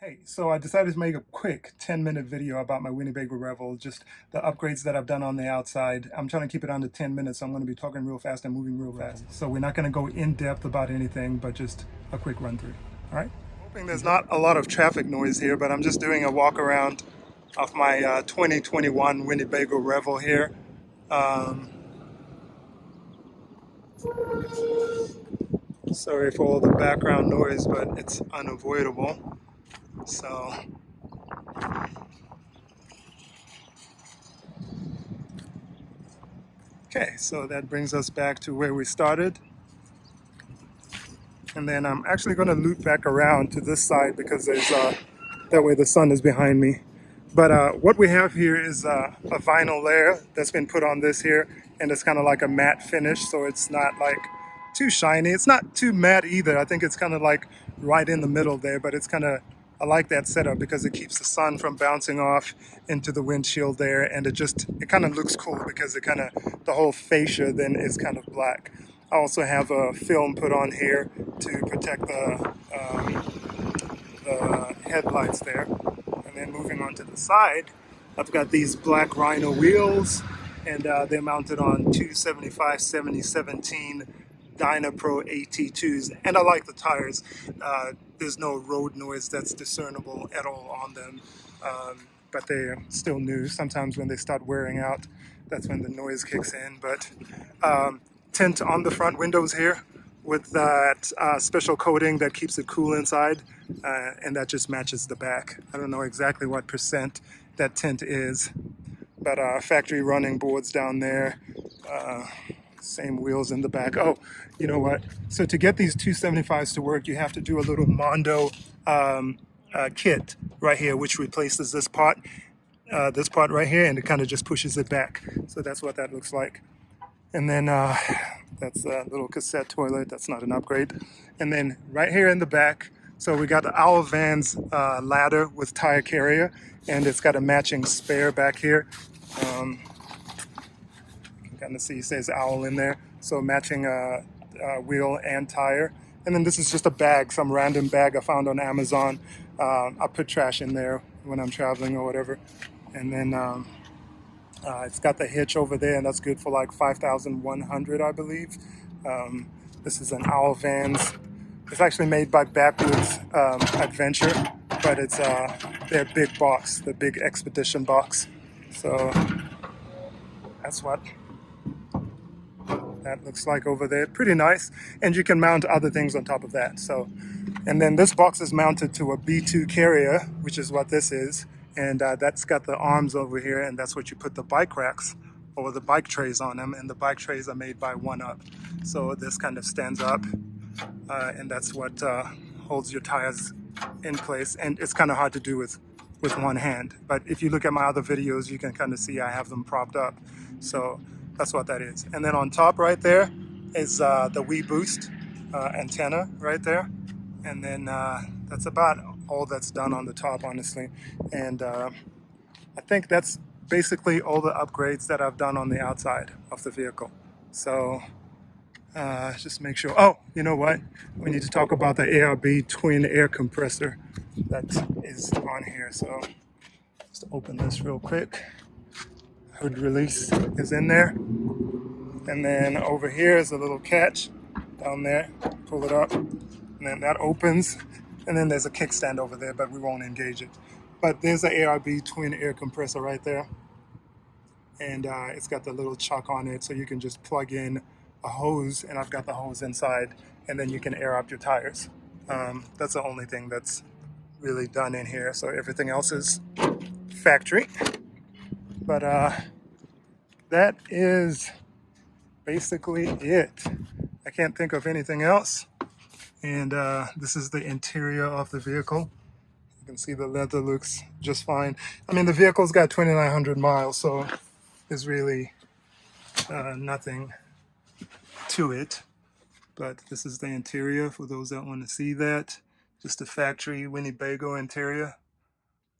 Hey, so I decided to make a quick 10-minute video about my Winnebago Revel, just the upgrades that I've done on the outside. I'm trying to keep it under 10 minutes, so I'm going to be talking real fast and moving real fast. So we're not going to go in depth about anything, but just a quick run through. All right? Hoping there's not a lot of traffic noise here, but I'm just doing a walk around of my 2021 Winnebago Revel here. Sorry for all the background noise, but it's unavoidable. So okay, so that brings us back to where we started. And then I'm actually going to loop back around to this side because there's that way the sun is behind me. But what we have here is a vinyl layer that's been put on this here, and it's kind of like a matte finish, so it's not like too shiny. It's not too matte either. I think it's kind of like right in the middle there, but it's kind of, I like that setup because it keeps the sun from bouncing off into the windshield there, and it kind of looks cool because the whole fascia then is kind of black. I also have a film put on here to protect the headlights there. And then moving on to the side, I've got these black Rhino wheels, and they're mounted on 275/7017 Dynapro AT2s. And I like the tires. There's no road noise that's discernible at all on them, but they're still new. Sometimes when they start wearing out, that's when the noise kicks in. But tint on the front windows here with that special coating that keeps it cool inside, and that just matches the back. I don't know exactly what percent that tint is, but factory running boards down there, same wheels in the back. Oh, you know what? So to get these 275s to work, you have to do a little Mondo kit right here, which replaces this part right here, and it kind of just pushes it back. So that's what that looks like. And then that's a little cassette toilet. That's not an upgrade. And then right here in the back, so we got the Owl Vans ladder with tire carrier, and it's got a matching spare back here. You can kind of see it says Owl in there. So matching wheel and tire. And then this is just a bag, some random bag I found on Amazon. I put trash in there when I'm traveling or whatever. And then it's got the hitch over there, and that's good for like 5,100, I believe. This is an Owl Vans. It's actually made by Backwoods Adventure, but it's their big box, the big expedition box. So that's what that looks like over there. Pretty nice, and you can mount other things on top of that. So, and then this box is mounted to a B2 carrier, which is what this is. And that's got the arms over here, and that's what you put the bike racks or the bike trays on them, and the bike trays are made by 1UP. So this kind of stands up, and that's what holds your tires in place, and it's kind of hard to do with one hand. But if you look at my other videos, you can kind of see I have them propped up. So that's what that is. And then on top right there is the Wii Boost antenna right there. And then that's about all that's done on the top, honestly. And I think that's basically all the upgrades that I've done on the outside of the vehicle. So just make sure. Oh, you know what? We need to talk about the ARB twin air compressor that is on here. So just open this real quick. Hood release is in there. And then over here is a little catch down there. Pull it up. And then that opens, and then there's a kickstand over there, but we won't engage it. But there's an ARB twin air compressor right there, and it's got the little chuck on it, so you can just plug in a hose, and I've got the hose inside, and then you can air up your tires. That's the only thing that's really done in here, so everything else is factory. But that is basically it. I can't think of anything else. And this is the interior of the vehicle. You can see the leather looks just fine. I mean, the vehicle's got 2,900 miles, so there's really nothing to it. But this is the interior for those that want to see that. Just a factory Winnebago interior.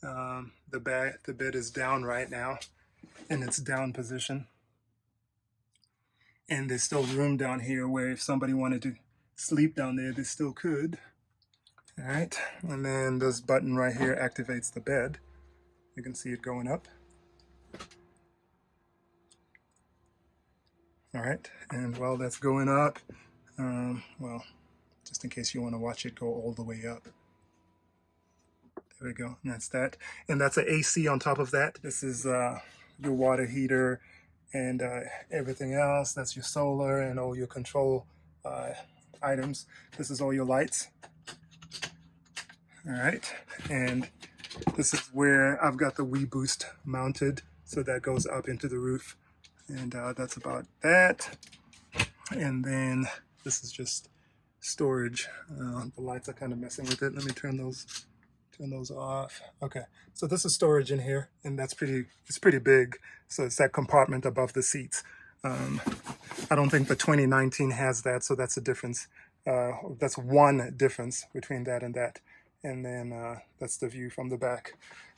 The bed is down right now in its down position. And there's still room down here where if somebody wanted to sleep down there, they still could. All right, and then this button right here activates the bed. You can see it going up. All right, and while that's going up, well, just in case you want to watch it go all the way up. There we go, and that's that. And that's an AC on top of that. This is your water heater and everything else. That's your solar and all your control items. This is all your lights. All right, and this is where I've got the WeBoost mounted, so that goes up into the roof. And that's about that. And then this is just storage. The lights are kind of messing with it. Let me turn those off. Okay, so this is storage in here, and it's pretty big. So it's that compartment above the seats. I don't think the 2019 has that, so that's a difference. That's one difference between that and that. And then that's the view from the back.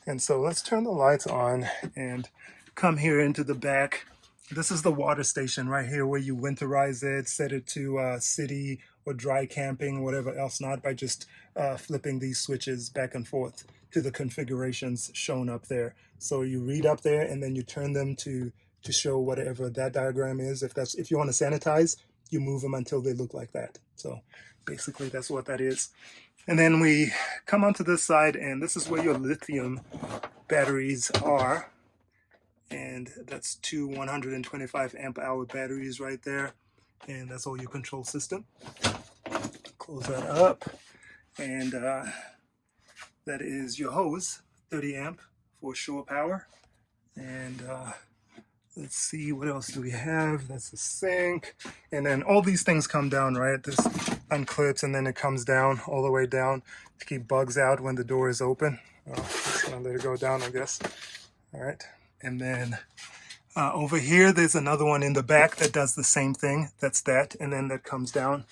And so let's turn the lights on and come here into the back. This is the water station right here where you winterize it, set it to city or dry camping, whatever else not, by just flipping these switches back and forth to the configurations shown up there. So you read up there and then you turn them to show whatever that diagram is. If you want to sanitize, you move them until they look like that. So basically that's what that is. And then we come onto this side, and this is where your lithium batteries are. And that's two 125 amp hour batteries right there. And that's all your control system. Close that up. And that is your hose, 30 amp for shore power. And let's see, what else do we have? That's the sink. And then all these things come down, right? This unclips and then it comes down all the way down to keep bugs out when the door is open. Oh, just gonna let it go down, I guess. All right. And then over here, there's another one in the back that does the same thing. That's that. And then that comes down.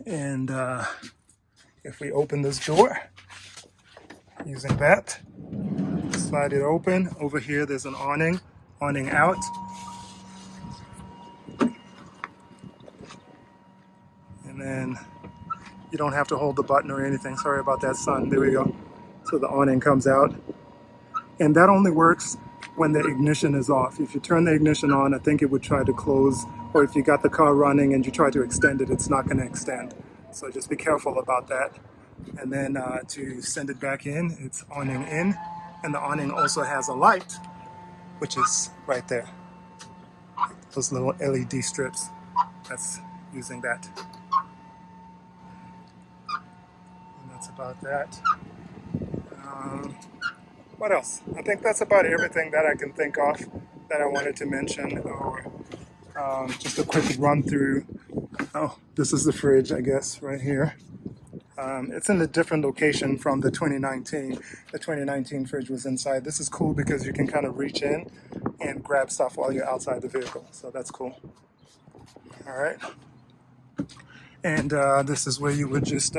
And if we open this door using that, slide it open. Over here, there's an awning out. And then you don't have to hold the button or anything. Sorry about that, sun. There we go. So the awning comes out. And that only works when the ignition is off. If you turn the ignition on, I think it would try to close. Or if you got the car running and you try to extend it, it's not going to extend. So just be careful about that. And then to send it back in, it's awning in. And the awning also has a light, which is right there. Those little LED strips. That's using that. And that's about that. What else? I think that's about everything that I can think of that I wanted to mention, or just a quick run through. Oh, this is the fridge, I guess, right here. It's in a different location from the 2019. The 2019 fridge was inside. This is cool because you can kind of reach in and grab stuff while you're outside the vehicle. So that's cool. All right. And this is where you would just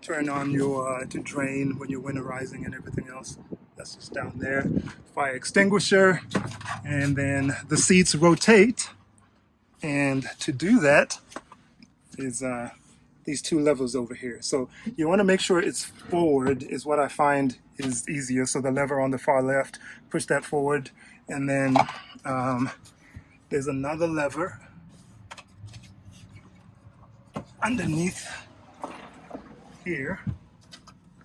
turn on your to drain when you're winterizing and everything else. That's just down there. Fire extinguisher. And then the seats rotate. And to do that is these two levels over here. So you want to make sure it's forward is what I find is easier. So the lever on the far left, push that forward. And then there's another lever underneath here.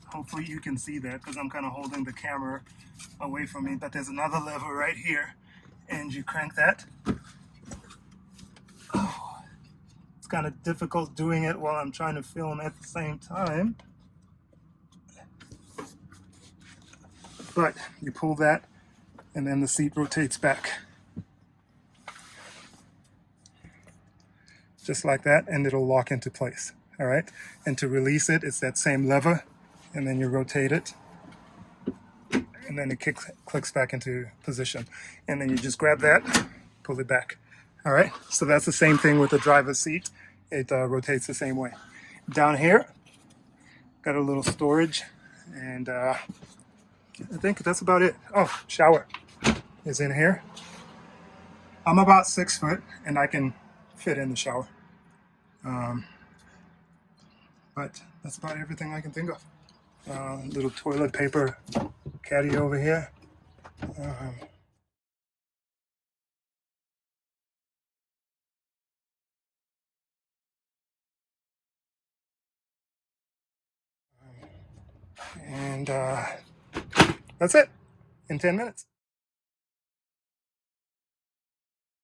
Hopefully you can see that because I'm kind of holding the camera away from me, but there's another lever right here, and you crank that. Oh, it's kind of difficult doing it while I'm trying to film at the same time, but you pull that and then the seat rotates back just like that, and it'll lock into place. All right, and to release it, it's that same lever, and then you rotate it, and then it clicks back into position, and then you just grab that, pull it back. All right, so that's the same thing with the driver's seat. It rotates the same way. Down here, got a little storage, and I think that's about it. Oh, shower is in here. I'm about 6 foot, and I can fit in the shower. But that's about everything I can think of. Little toilet paper caddy over here. Um, and that's it in 10 minutes.